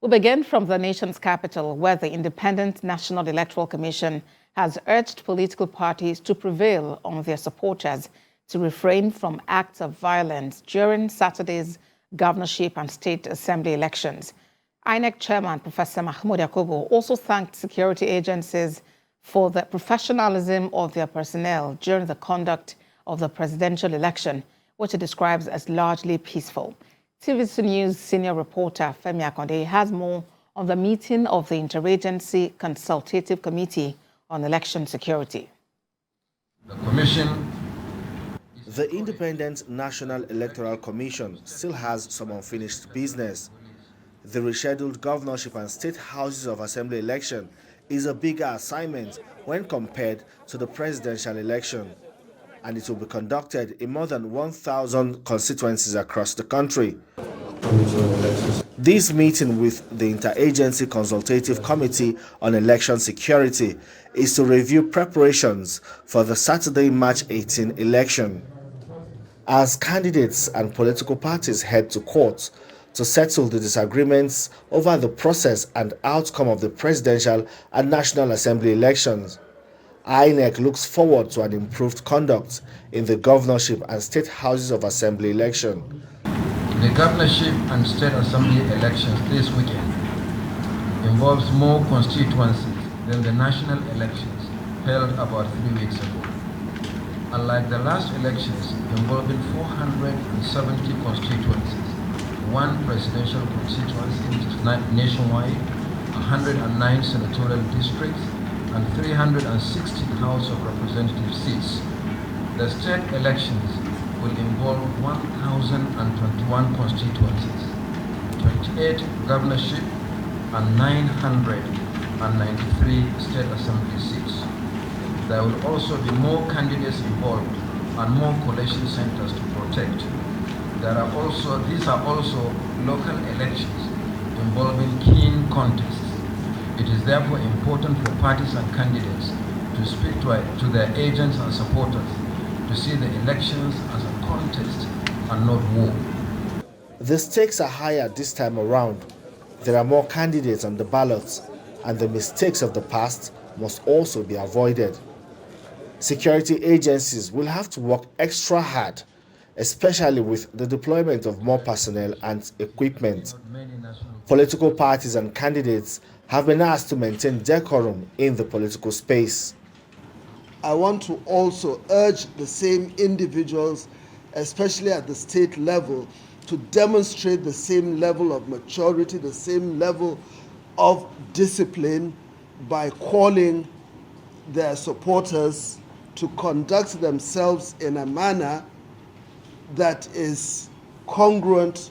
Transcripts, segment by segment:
We begin from the nation's capital, where the Independent National Electoral Commission has urged political parties to prevail on their supporters to refrain from acts of violence during Saturday's governorship and state assembly elections. INEC Chairman Professor Mahmood Yakubu also thanked security agencies for the professionalism of their personnel during the conduct of the presidential election, which he describes as largely peaceful. TVC News senior reporter Femi Akonde has more on the meeting of the Interagency Consultative Committee on Election Security. The Independent National Electoral Commission still has some unfinished business. The rescheduled governorship and state houses of assembly election is a bigger assignment when compared to the presidential election, and it will be conducted in more than 1,000 constituencies across the country. This meeting with the Interagency Consultative Committee on Election Security is to review preparations for the Saturday, March 18 election. As candidates and political parties head to court to settle the disagreements over the process and outcome of the presidential and National Assembly elections, INEC looks forward to an improved conduct in the governorship and state houses of assembly election. The governorship and state assembly elections this weekend involves more constituencies than the national elections held about 3 weeks ago. Unlike the last elections involving 470 constituencies, one presidential constituency nationwide, 109 senatorial districts, and 316 House of Representative seats, the state elections will involve 1,021 constituencies, 28 governorship, and 993 state assembly seats. There will also be more candidates involved and more collation centers to protect. These are also local elections involving keen contests. It is therefore important for parties and candidates to speak to their agents and supporters to see the elections as a contest and not war. The stakes are higher this time around. There are more candidates on the ballots, and the mistakes of the past must also be avoided. Security agencies will have to work extra hard, especially with the deployment of more personnel and equipment. Political parties and candidates have been asked to maintain decorum in the political space. I want to also urge the same individuals, especially at the state level, to demonstrate the same level of maturity, the same level of discipline by calling their supporters to conduct themselves in a manner that is congruent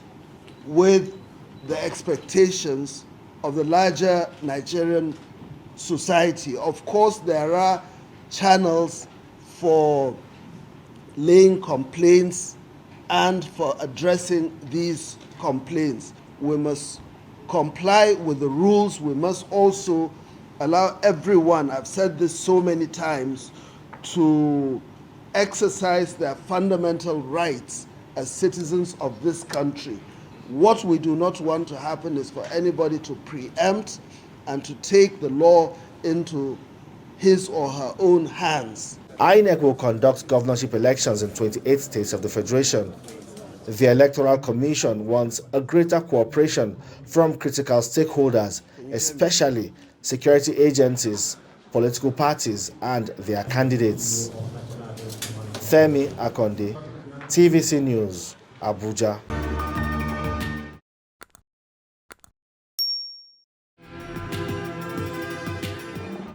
with the expectations of the larger Nigerian society. Of course, there are channels for laying complaints and for addressing these complaints. We must comply with the rules. We must also allow everyone, I've said this so many times, to exercise their fundamental rights as citizens of this country. What we do not want to happen is for anybody to preempt and to take the law into his or her own hands. INEC will conduct governorship elections in 28 states of the Federation. The Electoral Commission wants a greater cooperation from critical stakeholders, especially security agencies, political parties, and their candidates. Femi Akonde, TVC News, Abuja.